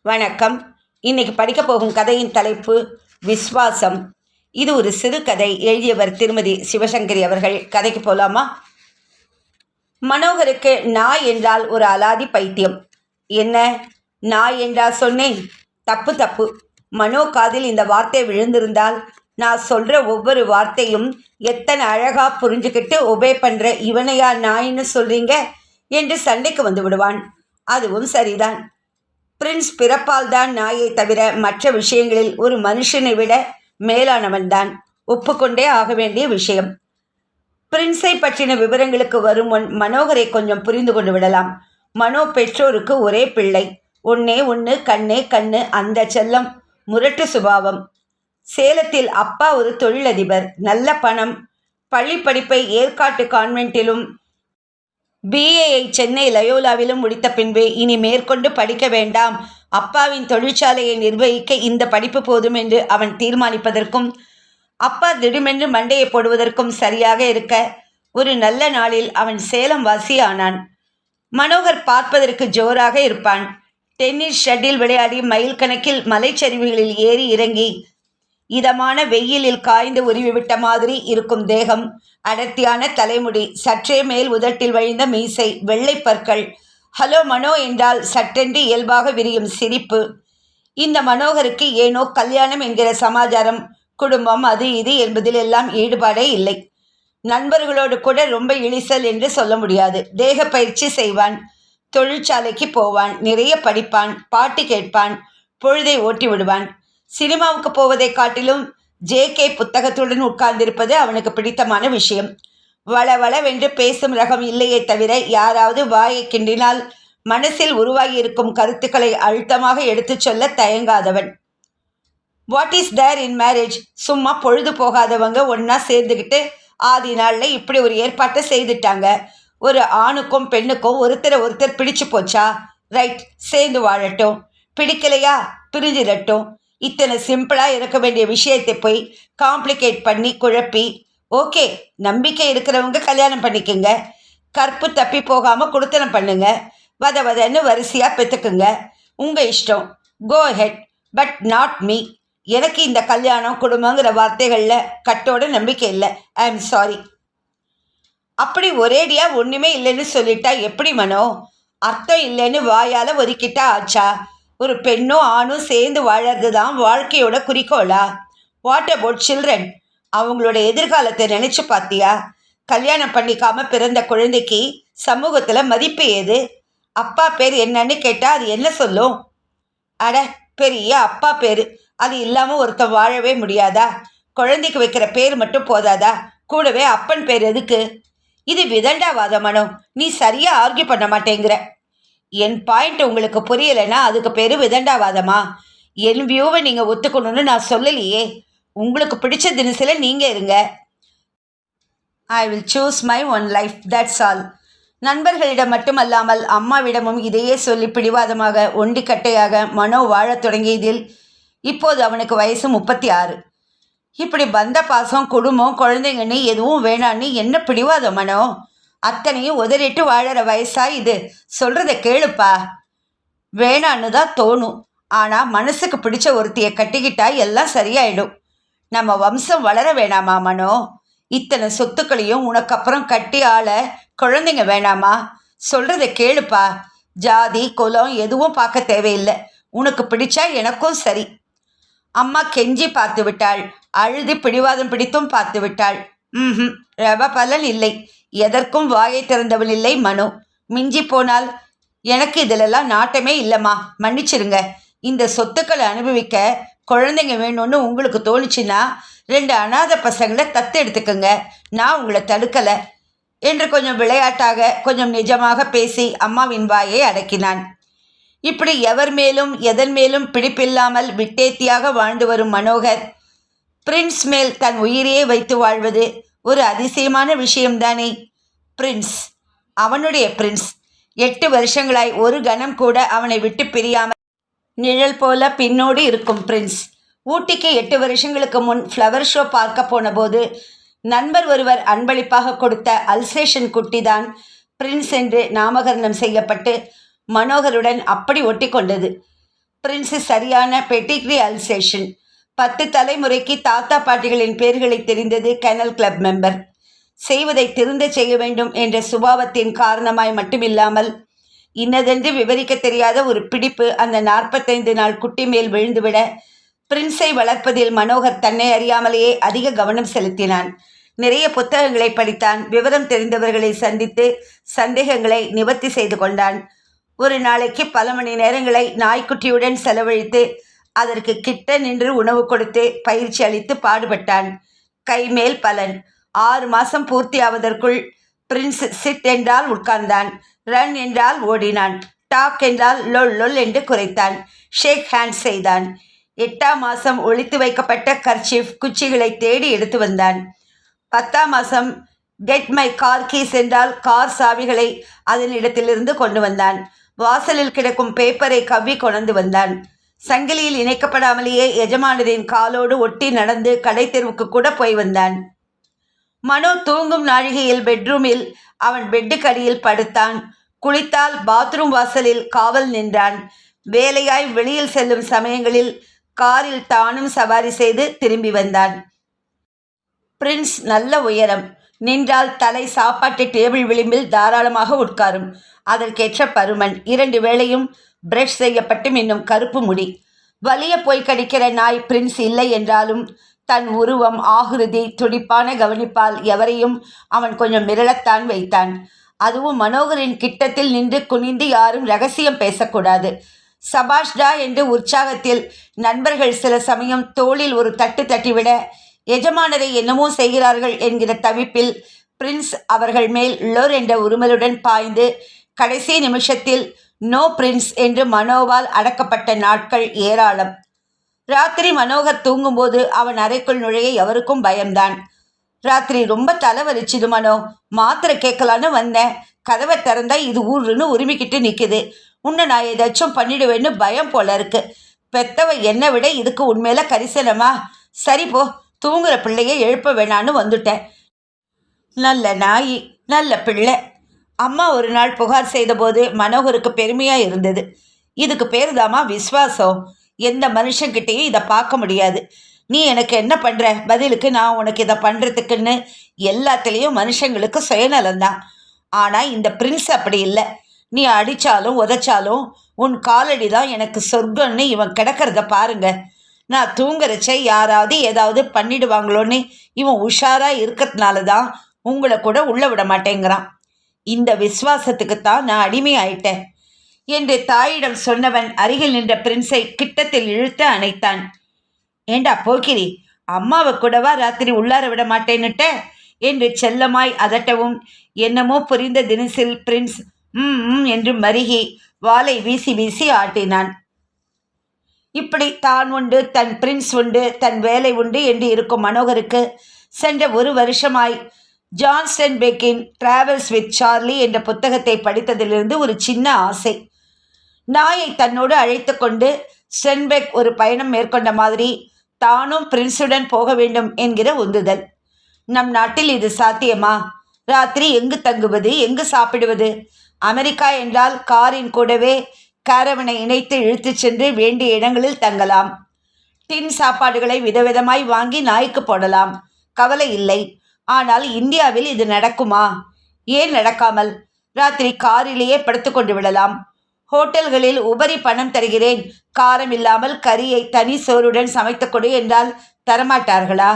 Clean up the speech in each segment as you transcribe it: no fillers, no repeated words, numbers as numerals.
வணக்கம். இன்னைக்கு படிக்க போகும் கதையின் தலைப்பு விஸ்வாசம். இது ஒரு சிறுகதை. எழுதியவர் திருமதி சிவசங்கரி அவர்கள். கதைக்கு போலாமா? மனோகருக்கு நாய் என்றால் ஒரு அலாதி பைத்தியம். என்ன நாய் என்றா சொன்னேன்? தப்பு தப்பு. மனோ காதில் இந்த வார்த்தை விழுந்திருந்தால் நான் சொல்கிற ஒவ்வொரு வார்த்தையும் எத்தனை அழகாக புரிஞ்சுக்கிட்டு ஒபே பண்ணுற இவனையா நாயின்னு சொல்கிறீங்க என்று சண்டைக்கு வந்து விடுவான். அதுவும் சரிதான். பிரின்ஸ் பிறப்பால் தான் நாயை தவிர மற்ற விஷயங்களில் ஒரு மனுஷனை விட மேலானவன்தான். ஒப்புக்கொண்டே ஆக வேண்டிய விஷயம். பிரின்ஸை பற்றின விவரங்களுக்கு வரும் முன் மனோகரை கொஞ்சம் புரிந்து கொண்டு விடலாம். மனோ பெற்றோருக்கு ஒரே பிள்ளை. ஒன்னே ஒன்று, கண்ணே கண்ணு. அந்த செல்லம், முரட்டு சுபாவம். சேலத்தில் அப்பா ஒரு தொழிலதிபர். நல்ல பணம். பள்ளி படிப்பை ஏற்காட்டு கான்வென்ட்டிலும் பிஏயை சென்னை லயோலாவிலும் முடித்த பின்பு இனி மேற்கொண்டு படிக்க வேண்டாம், அப்பாவின் தொழிற்சாலையை நிர்வகிக்க இந்த படிப்பு போதும் என்று அவன் தீர்மானிப்பதற்கும் அப்பா திடுமென்று மண்டையை போடுவதற்கும் சரியாக இருக்க ஒரு நல்ல நாளில் அவன் சேலம் வாசியானான். மனோகர் பார்ப்பதற்கு ஜோராக இருப்பான். டென்னிஸ் ஷட்டில் விளையாடி மைல் கணக்கில் மலைச்சரிவுகளில் ஏறி இறங்கி இதமான வெயிலில் காய்ந்து உருவிவிட்ட மாதிரி இருக்கும் தேகம், அடர்த்தியான தலைமுடி, சற்றே மேல் உதட்டில் வழிந்த மீசை, வெள்ளை பற்கள். ஹலோ மனோ என்றால் சட்டென்று இயல்பாக விரியும் சிரிப்பு. இந்த மனோகருக்கு ஏனோ கல்யாணம் என்கிற சமாச்சாரம், குடும்பம், அது இது என்பதில் எல்லாம் ஈடுபாடே இல்லை. நண்பர்களோடு கூட ரொம்ப இழிசல் என்று சொல்ல முடியாது. தேக பயிற்சி செய்வான், தொழிற்சாலைக்கு போவான், நிறைய படிப்பான், பாட்டு கேட்பான், பொழுதை ஓட்டி விடுவான். சினிமாவுக்கு போவதை காட்டிலும் ஜேகே புத்தகத்துடன் உட்கார்ந்திருப்பது அவனுக்கு பிடித்தமான விஷயம். வளவளவென்று பேசும் ரகம் இல்லையே தவிர யாராவது வாயை கிண்டினால் மனசில் உருவாகியிருக்கும் கருத்துக்களை அழுத்தமாக எடுத்துச் சொல்ல தயங்காதவன். What is there in marriage? சும்மா பொழுது போகாதவங்க ஒன்றா சேர்ந்துக்கிட்டு ஆதி நாளில் இப்படி ஒரு ஏற்பாட்டை செய்துட்டாங்க. ஒரு ஆணுக்கும் பெண்ணுக்கும் ஒருத்தர் பிடிச்சு போச்சா? ரைட், சேர்ந்து வாழட்டும். பிடிக்கலையா? பிரிஞ்சிடட்டும். இத்தனை சிம்பிளாக இருக்க வேண்டிய விஷயத்தை போய் காம்ப்ளிகேட் பண்ணி குழப்பி, ஓகே நம்பிக்கை இருக்கிறவங்க கல்யாணம் பண்ணிக்கோங்க, கற்பு தப்பி போகாமல் குடுத்தனம் பண்ணுங்க, வதன்னு வரிசையாக பெற்றுக்குங்க, உங்கள் இஷ்டம், கோ ஹெட், பட் நாட் மீ. எனக்கு இந்த கல்யாணம் குடும்பங்கிற வார்த்தைகளில் கட்டோட நம்பிக்கை இல்லை. I am sorry. அப்படி ஒரேடியாக ஒன்றுமே இல்லைன்னு சொல்லிட்டா எப்படி மனோ? அர்த்தம் இல்லைன்னு வாயால் ஒதுக்கிட்டா ஆச்சா? ஒரு பெண்ணும் ஆணும் சேர்ந்து வாழறது தான் வாழ்க்கையோட குறிக்கோளா? What about children? அவங்களோட எதிர்காலத்தை நினச்சி பார்த்தியா? கல்யாணம் பண்ணிக்காமல் பிறந்த குழந்தைக்கு சமூகத்தில் மதிப்பு ஏது? அப்பா பேர் என்னன்னு கேட்டால் அது என்ன சொல்லும்? அட, பெரிய அப்பா பேர், அது இல்லாமல் ஒருத்தன் வாழவே முடியாதா? குழந்தைக்கு வைக்கிற பேர் மட்டும் போதாதா? கூடவே அப்பன் பேர் எதுக்கு? இது விதண்டாவாதமானோ? நீ சரியாக ஆர்கியூ பண்ண மாட்டேங்கிற. என் பாயிண்ட் உங்களுக்கு புரியலைன்னா அதுக்கு பேர் விதண்டாவாதமா? என் வியூவை நீங்கள் ஒத்துக்கணும்னு நான் சொல்லலையே. உங்களுக்கு பிடிச்ச தினசில் நீங்கள் இருங்க. I will choose my one life, that's all. நண்பர்களிடம் மட்டுமல்லாமல் அம்மாவிடமும் இதையே சொல்லி பிடிவாதமாக ஒண்டிக்கட்டையாக மனோ வாழத் தொடங்கியதில் இப்போது அவனுக்கு வயசு 36. இப்படி பந்த பாசம், குடும்பம், குழந்தைங்கன்னு எதுவும் வேணான்னு என்ன பிடிவாதம் மனோ? அத்தனையும் உதறிட்டு வாழற வயசா இது? சொல்கிறத கேளுப்பா. வேணான்னு தான் தோணும். ஆனால் மனசுக்கு பிடிச்ச ஒருத்தியை கட்டிக்கிட்டா எல்லாம் சரியாயிடும். நம்ம வம்சம் வளர வேணாமா மனோ? இத்தனை சொத்துக்களையும் உனக்கப்புறம் கட்டி ஆள குழந்தைங்க வேணாமா? சொல்கிறத கேளுப்பா. ஜாதி குலம் எதுவும் பார்க்க தேவையில்லை. உனக்கு பிடிச்சா எனக்கும் சரி. அம்மா கெஞ்சி பார்த்து விட்டாள். அழுது பிடிவாதம் பிடித்தும் பார்த்து விட்டாள். ரவ பலன் இல்லை. எதற்கும் வாயை திறந்தவள் இல்லை மனு. மிஞ்சி போனால் எனக்கு இதிலெல்லாம் நாட்டமே இல்லைம்மா, மன்னிச்சிருங்க. இந்த சொத்துக்களை அனுபவிக்க குழந்தைங்க வேணும்னு உங்களுக்கு தோணுச்சுன்னா 2 அநாத பசங்களை தத்து எடுத்துக்கோங்க. நான் உங்களை தடுக்கலை என்று கொஞ்சம் விளையாட்டாக கொஞ்சம் நிஜமாக பேசி அம்மாவின் வாயை அடக்கினான். இப்படி எவர் மேலும் எதன் மேலும் பிடிப்பில்லாமல் விட்டேத்தியாக வாழ்ந்து வரும் மனோகர் பிரின்ஸ் மேல் தன் உயிரையே வைத்து வாழ்வது ஒரு அதிசயமான விஷயம்தானே. பிரின்ஸ், அவனுடைய பிரின்ஸ். 8 வருஷங்களாய் ஒரு கணம் கூட அவனை விட்டு பிரியாமல் நிழல் போல பின்னோடு இருக்கும் பிரின்ஸ். ஊட்டிக்கு 8 வருஷங்களுக்கு முன் ஃப்ளவர் ஷோ பார்க்க போன போது நண்பர் ஒருவர் அன்பளிப்பாக கொடுத்த அல்சேஷன் குட்டிதான் பிரின்ஸ் என்று நாமகரணம் செய்யப்பட்டு மனோகருடன் அப்படி ஒட்டி கொண்டது. பிரின்ஸ் சரியான பெட்டிக்ரி அல்சேஷன். 10 தலைமுறைக்கு தாத்தா பாட்டிகளின் பெயர்களை தெரிந்தது. Kennel club member. செய்வதை திருந்த செய்ய வேண்டும் என்ற சுபாவத்தின் காரணமாய் மட்டுமில்லாமல் இன்னதென்று விவரிக்க தெரியாத ஒரு பிடிப்பு அந்த 45 நாள் குட்டி மேல் விழுந்துவிட பிரின்ஸை வளர்ப்பதில் மனோகர் தன்னை அறியாமலேயே அதிக கவனம் செலுத்தினான். நிறைய புத்தகங்களை படித்தான். விவரம் தெரிந்தவர்களை சந்தித்து சந்தேகங்களை நிவர்த்தி செய்து கொண்டான். ஒரு நாளைக்கு பல மணி நேரங்களை நாய்க்குட்டியுடன் செலவழித்து அதற்கு கிட்ட நின்று உணவு கொடுத்து பயிற்சி அளித்து பாடுபட்டான். கைமேல் பலன். 6 மாதம் பூர்த்தியாவதற்குள் பிரின்ஸ் சிட் என்றால் உட்கார்ந்தான், ரன் என்றால் ஓடினான், டாக் என்றால் லொல் லொல் என்று குறைத்தான், ஷேக் ஹேண்ட் செய்தான். 8ஆம் மாதம் ஒளித்து வைக்கப்பட்ட கர்ச்சீஃப் குச்சிகளை தேடி எடுத்து வந்தான். 10ஆம் மாதம் கெட் மை கார் கீஸ் என்றால் கார் சாவிகளை அதன் இடத்திலிருந்து கொண்டு வந்தான். வாசலில் கிடக்கும் பேப்பரை கவ்வி கொண்டு வந்தான். சங்கிலியில் இணைக்கப்படாமலேயே எஜமானரின் காலோடு ஒட்டி நடந்து கடை தெருவுக்கு கூட போய் வந்தான். மனோ தூங்கும் நாழிகையில் பெட்ரூமில் அவன் பெட்டுக்கடியில் படுத்தான். குளித்தால் பாத்ரூம் வாசலில் காவல் நின்றான். வேலையாய் வெளியில் செல்லும் சமயங்களில் காரில் தானும் சவாரி செய்து திரும்பி வந்தான். பிரின்ஸ் நல்ல உயரம். நின்றால் தலை சாப்பாட்டு டேபிள் விளிம்பில் தாராளமாக உட்காரும். அதற்கேற்ற பருமன். 2 வேளையும் பிரஷ் செய்யப்பட்டு இன்னும் கருப்பு முடி. வலிய போய் கடிக்கிற நாய் பிரின்ஸ் இல்லை என்றாலும் தன் உருவம், ஆகுருதி, துடிப்பான கவனிப்பால் எவரையும் அவன் கொஞ்சம் மிரளத்தான் வைத்தான். அதுவும் மனோகரின் கிட்டத்தில் நின்று குனிந்து யாரும் ரகசியம் பேசக்கூடாது. சபாஷ்டா என்று உற்சாகத்தில் நண்பர்கள் சில சமயம் தோளில் ஒரு தட்டு தட்டிவிட எஜமானரை என்னமோ செய்கிறார்கள் என்கிற தவிப்பில் பிரின்ஸ் அவர்கள் மேல் லொர் என்ற உருமலுடன் பாய்ந்து கடைசி நிமிஷத்தில் நோ பிரின்ஸ் என்று மனோவால் அடக்கப்பட்ட நாட்கள் ஏராளம். ராத்திரி மனோகர் தூங்கும்போது அவன் அறைக்குள் நுழைய எவருக்கும் பயம்தான். ராத்திரி ரொம்ப தலைவலிச்சுது மனோ, மாத்திரை கேட்கலான்னு வந்தேன். கதவை திறந்தா இது ஊருன்னு உரிமிக்கிட்டு நிற்குது. உன்னை நான் ஏதாச்சும் பண்ணிடுவேன்னு பயம் போல இருக்கு. பெத்தவ என்னை விட இதுக்கு உண்மையில கரிசனமா? சரி போ, தூங்குற பிள்ளையை எழுப்ப வேணான்னு வந்துட்டேன். நல்ல நாய், நல்ல பிள்ளை. அம்மா ஒரு நாள் புகார் செய்தபோது மனோகருக்கு பெருமையாக இருந்தது. இதுக்கு பேர் தாமா விஸ்வாசம். எந்த மனுஷங்கிட்டையும் இதை பார்க்க முடியாது. நீ எனக்கு என்ன பண்ணுற, பதிலுக்கு நான் உனக்கு இதை பண்ணுறதுக்குன்னு எல்லாத்துலேயும் மனுஷங்களுக்கு சுயநலம்தான். ஆனால் இந்த பிரின்ஸ் அப்படி இல்லை. நீ அடித்தாலும் உதைச்சாலும் உன் காலடி தான் எனக்கு சொர்க்கம்னு இவன் கிடக்கிறத பாருங்க. நான் தூங்குறச்ச யாராவது ஏதாவது பண்ணிடுவாங்களோன்னு இவன் உஷாராக இருக்கிறதுனால தான் உங்களை கூட உள்ள விட மாட்டேங்கிறான். இந்த விசுவாசத்துக்குத்தான் நான் அடிமையாயிட்டேன் என்று தாயிடம் சொன்னவன் அருகில் நின்ற பிரின்ஸை கிட்டத்தில் இழுத்து அணைத்தான். ஏண்டா போக்கிரி, அம்மாவை கூடவா ராத்திரி உள்ளார விட மாட்டேன்னுட்ட என்று செல்லமாய் அதட்டவும் என்னமோ புரிந்த தினசில் பிரின்ஸ் என்று மருகி வாளை வீசி வீசி ஆட்டினான். இப்படி தான் உண்டு, தன் பிரின்ஸ் உண்டு, தன் வேலை உண்டு என்று இருக்கும் மனோகருக்கு சென்ற 1 வருஷமாய் ஜான் ஸ்டென்பெக்கின் டிராவல்ஸ் வித் சார்லி என்ற புத்தகத்தை படித்ததிலிருந்து ஒரு சின்ன ஆசை. நாயை தன்னோடு அழைத்து கொண்டு ஸ்டென்பெக் ஒரு பயணம் மேற்கொண்ட மாதிரி தானும் பிரின்ஸுடன் போக வேண்டும் என்கிற உந்துதல். நம் நாட்டில் இது சாத்தியமா? ராத்திரி எங்கு தங்குவது, எங்கு சாப்பிடுவது? அமெரிக்கா என்றால் காரின் கூடவே காரவனை இணைத்து இழுத்து சென்று வேண்டிய இடங்களில் தங்கலாம். டின் சாப்பாடுகளை விதவிதமாய் வாங்கி நாய்க்கு போடலாம், கவலை இல்லை. ஆனால் இந்தியாவில் இது நடக்குமா? ஏன் நடக்காமல்? ராத்திரி காரிலேயே படுத்து கொண்டு விடலாம். ஹோட்டல்களில் உபரி பணம் தருகிறேன், காரம் இல்லாமல் கறியை தனி சோறுடன் சமைத்து கொடு என்றால் தரமாட்டார்களா?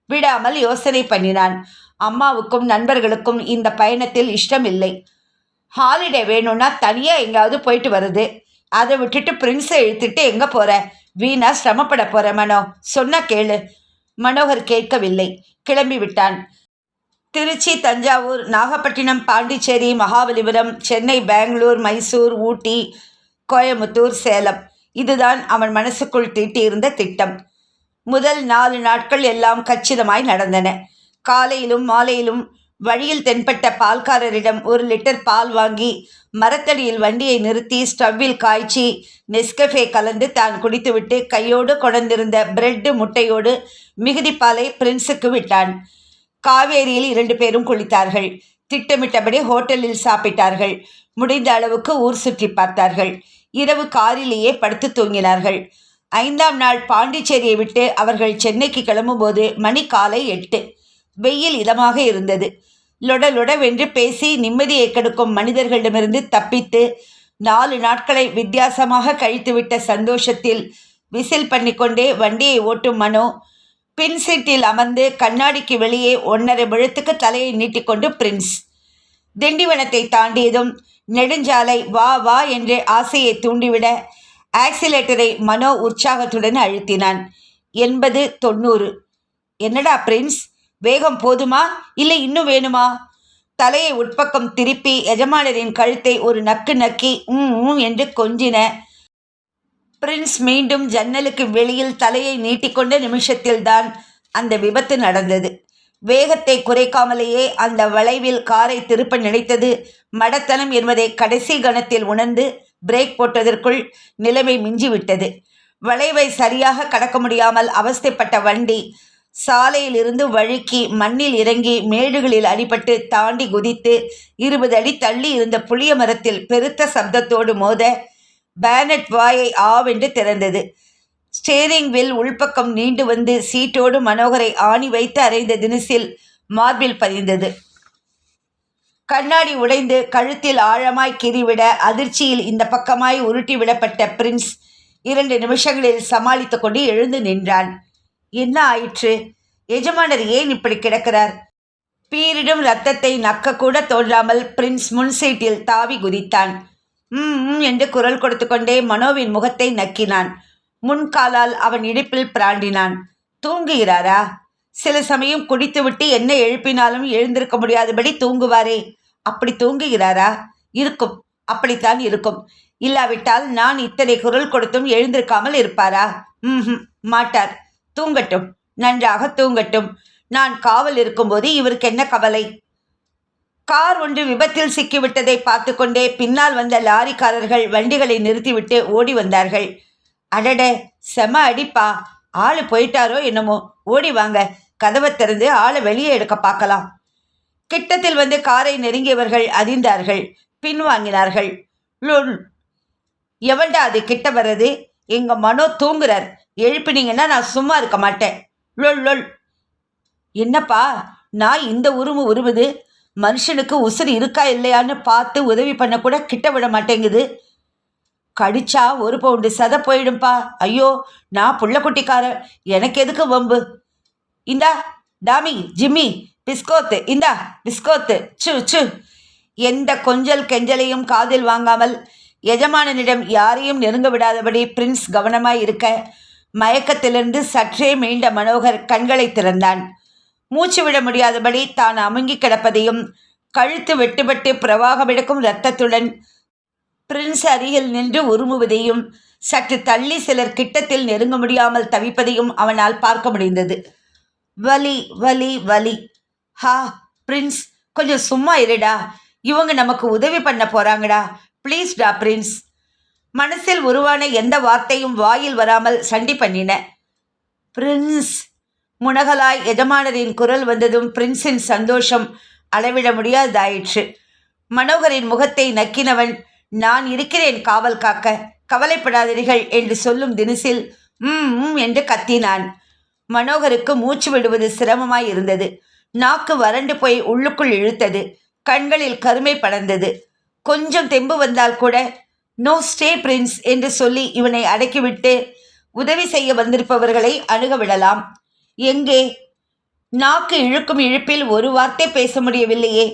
விடாமல் யோசனை பண்ணினான். அம்மாவுக்கும் நண்பர்களுக்கும் இந்த பயணத்தில் இஷ்டம் இல்லை. ஹாலிடே வேணும்னா தனியாக எங்காவது போயிட்டு வருது. அதை விட்டுட்டு பிரின்ஸை இழுத்துட்டு எங்கே போகிற? வீணா சிரமப்பட போகிற மனோ, சொன்ன கேளு. மனோகர் கேட்கவில்லை, கிளம்பி விட்டான். திருச்சி, தஞ்சாவூர், நாகப்பட்டினம், பாண்டிச்சேரி, மகாபலிபுரம், சென்னை, பெங்களூர், மைசூர், ஊட்டி, கோயமுத்தூர், சேலம், இதுதான் அவன் மனசுக்குள் தீட்டியிருந்த திட்டம். முதல் 4 நாட்கள் எல்லாம் கச்சிதமாய் நடந்தன. காலையிலும் மாலையிலும் வழியில் தென்பட்ட பால்காரரிடம் 1 லிட்டர் பால் வாங்கி மரத்தடியில் வண்டியை நிறுத்தி ஸ்டவ்வில் காய்ச்சி நெஸ்கஃபே கலந்து தான் குடித்துவிட்டு கையோடு கொண்டிருந்த பிரெட்டு முட்டையோடு மிகுதி பாலை பிரின்ஸுக்கு விட்டான். காவேரியில் 2 பேரும் குளித்தார்கள். திட்டமிட்டபடி ஹோட்டலில் சாப்பிட்டார்கள். முடிந்த அளவுக்கு ஊர் சுற்றி பார்த்தார்கள். இரவு காரிலேயே படுத்து தூங்கினார்கள். 5ஆம் நாள் பாண்டிச்சேரியை விட்டு அவர்கள் சென்னைக்கு கிளம்பும்போது மணி காலை 8. வெயில் இதமாக இருந்தது. லொடலொடவென்று பேசி நிம்மதியை கெடுக்கும் மனிதர்களிடமிருந்து தப்பித்து 4 நாட்களை வித்தியாசமாக கழித்துவிட்ட சந்தோஷத்தில் விசில் பண்ணிக்கொண்டே வண்டியை ஓட்டும் மனோ பின் சீட்டில் அமர்ந்து கண்ணாடிக்கு வெளியே 1.5 முழத்துக்கு தலையை நீட்டிக்கொண்டு பிரின்ஸ். திண்டிவனத்தை தாண்டியதும் நெடுஞ்சாலை வா வா என்று ஆசையை தூண்டிவிட ஆக்சிலேட்டரை மனோ உற்சாகத்துடன் அழுத்தினான். 80, 90. என்னடா பிரின்ஸ், வேகம் போதுமா இல்லை இன்னும் வேணுமா? தலையை உட்பக்கம் திருப்பி எஜமானரின் கழுத்தை ஒரு நக்கு நக்கி என்று கொஞ்சின பிரின்ஸ் மீண்டும் ஜன்னலுக்கு வெளியில் தலையை நீட்டிக்கொண்ட நிமிஷத்தில்தான் அந்த விபத்து நடந்தது. வேகத்தை குறைக்காமலேயே அந்த வளைவில் காரை திருப்ப நினைத்தது மடத்தனம் என்பதை கடைசி கணத்தில் உணர்ந்து பிரேக் போட்டதற்குள் நிலைமை மிஞ்சிவிட்டது. வளைவை சரியாக கடக்க முடியாமல் அவஸ்தைப்பட்ட வண்டி சாலையில் இருந்து வழுக்கி மண்ணில் இறங்கி மேடுகளில் அடிபட்டு தாண்டி குதித்து 20 அடி தள்ளி இருந்த புளிய மரத்தில் பெருத்த சப்தத்தோடு மோத பேனட் வாயை ஆவென்று திறந்தது. ஸ்டேரிங் வில் உள்பக்கம் நீண்டு வந்து சீட்டோடு மனோகரை ஆணி வைத்து அரைந்த தினசில் மார்பில் பதிந்தது. கண்ணாடி உடைந்து கழுத்தில் ஆழமாய் கிரிவிட அதிர்ச்சியில் இந்த பக்கமாய் உருட்டி விடப்பட்ட பிரின்ஸ் 2 நிமிஷங்களில் சமாளித்து கொண்டு எழுந்து நின்றான். என்ன ஆயிற்று? எஜமானர் ஏன் இப்படி கிடக்கிறார்? பீரிடும் இரத்தத்தை நக்கக்கூட தோன்றாமல் பிரின்ஸ் முன் சீட்டில் தாவி குதித்தான். என்று குரல் கொடுத்து கொண்டே மனோவின் முகத்தை நக்கினான். முன்காலால் அவன் இடுப்பில் பிராண்டினான். தூங்குகிறாரா? சில சமயம் குடித்துவிட்டு என்ன எழுப்பினாலும் எழுந்திருக்க முடியாதபடி தூங்குவாரே, அப்படி தூங்குகிறாரா? இருக்கும், அப்படித்தான் இருக்கும். இல்லாவிட்டால் நான் இத்தனை குரல் கொடுத்தும் எழுந்திருக்காமல் இருப்பாரா? மாட்டார். தூங்கட்டும், நன்றாக தூங்கட்டும். நான் காவல் இருக்கும்போது இவருக்கு என்ன கவலை? கார் ஒன்று விபத்தில் சிக்கிவிட்டதை பார்த்து கொண்டே பின்னால் வந்த லாரிக்காரர்கள் வண்டிகளை நிறுத்திவிட்டு ஓடி வந்தார்கள். அடட, செம அடிப்பா, ஆளு போயிட்டாரோ என்னமோ, ஓடி வாங்க, கதவை திறந்து ஆளை வெளியே எடுக்க பார்க்கலாம். கிட்டத்தில் வந்து காரை நெருங்கியவர்கள் அதிர்ந்தார்கள், பின்வாங்கினார்கள். லொல், எவன்டா அது கிட்ட வர்றது? எங்க மனோ தூங்குறார், எழுப்பினீங்கன்னா நான் சும்மா இருக்க மாட்டேன். லொல் லொல். என்னப்பா, நான் இந்த உருமுது? மனுஷனுக்கு உசுறு இருக்கா இல்லையான்னு பார்த்து உதவி பண்ணக்கூட கிட்ட விட மாட்டேங்குது. கடிச்சா 1 பவுண்டு சதை போயிடும்பா. ஐயோ, நான் புள்ளக்குட்டிக்காரன், எனக்கு எதுக்கு வம்பு? இந்தா டாமி, ஜிம்மி, பிஸ்கோத்து, இந்தா பிஸ்கோத்து, சு. எந்த கொஞ்சல் கெஞ்சலையும் காதில் வாங்காமல் எஜமானனிடம் யாரையும் நெருங்க விடாதபடி பிரின்ஸ் கவனமாய் இருக்க மயக்கத்திலிருந்து சற்றே மீண்ட மனோகர் கண்களை திறந்தான். மூச்சு விட முடியாதபடி தான் அமுங்கி கிடப்பதையும் கழுத்து வெட்டுப்பட்டு பிரவாகமெடுக்கும் இரத்தத்துடன் பிரின்ஸ் அருகில் நின்று உருமுவதையும் சற்று தள்ளி சிலர் கிட்டத்தில் நெருங்க முடியாமல் தவிப்பதையும் அவனால் பார்க்க முடிந்தது. வலி வலி வலி. ஹா பிரின்ஸ், கொஞ்சம் சும்மா இருடா, இவங்க நமக்கு உதவி பண்ண போறாங்கடா, ப்ளீஸ்டா பிரின்ஸ். மனசில் உருவான எந்த வார்த்தையும் வாயில் வராமல் சண்டி பண்ணின. பிரின்ஸ். முனகலாய் எஜமானரின் குரல் வந்ததும் பிரின்ஸின் சந்தோஷம் அளவிட முடியாதாயிற்று. மனோகரின் முகத்தை நக்கினவன், நான் இருக்கிறேன் காவல் காக்க, கவலைப்படாதீர்கள் என்று சொல்லும் தினசில் என்று கத்தினான். மனோகருக்கு மூச்சு விடுவது சிரமமாய் இருந்தது. நாக்கு வறண்டு போய் உள்ளுக்குள் இழுத்தது. கண்களில் கருமை படர்ந்தது. கொஞ்சம் தெம்பு வந்தால் கூட நோ ஸ்டே பிரின்ஸ் என்று சொல்லி இவனை அடக்கிவிட்டு உதவி செய்ய வந்திருப்பவர்களை அணுக விடலாம். எங்கே? நாக்கு இழுக்கும் இழுப்பில் ஒரு வார்த்தை பேச முடியவில்லையே.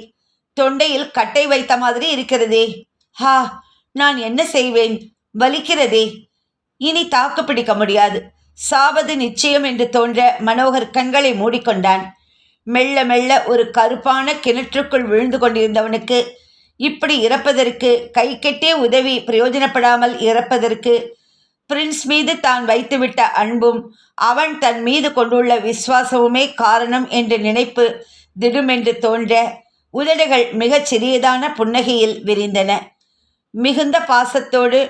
தொண்டையில் கட்டை வைத்த மாதிரி இருக்கிறதே. ஹா, நான் என்ன செய்வேன்? வலிக்கிறதே. இனி தாக்கு பிடிக்க முடியாது. சாவது நிச்சயம் என்று தோன்ற மனோகர் கண்களை மூடிக்கொண்டான். மெல்ல மெல்ல ஒரு கருப்பான கிணற்றுக்குள் விழுந்து கொண்டிருந்தவனுக்கு இப்படி இறப்பதற்கு, கை கெட்டிய உதவி பிரயோஜனப்படாமல் இறப்பதற்கு பிரின்ஸ் மீது தான் வைத்துவிட்ட அன்பும் அவன் தன் மீது கொண்டுள்ள விசுவாசமுமே காரணம் என்ற நினைப்பு திடுமென்று தோன்ற உதடுகள் மிகச் சிறியதான புன்னகையில் விரிந்தன. மிகுந்த பாசத்தோடு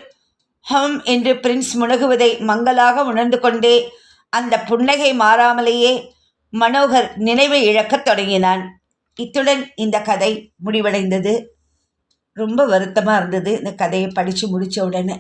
ஹம் என்று பிரின்ஸ் முனகுவதை மங்களாக உணர்ந்து கொண்டே அந்த புன்னகை மாறாமலேயே மனோகர் நினைவை இழக்கத் தொடங்கினான். இத்துடன் இந்த கதை முடிவடைந்தது. ரொம்ப வருத்தமாக இருந்தது இந்த கதையை படித்து முடித்த உடனே.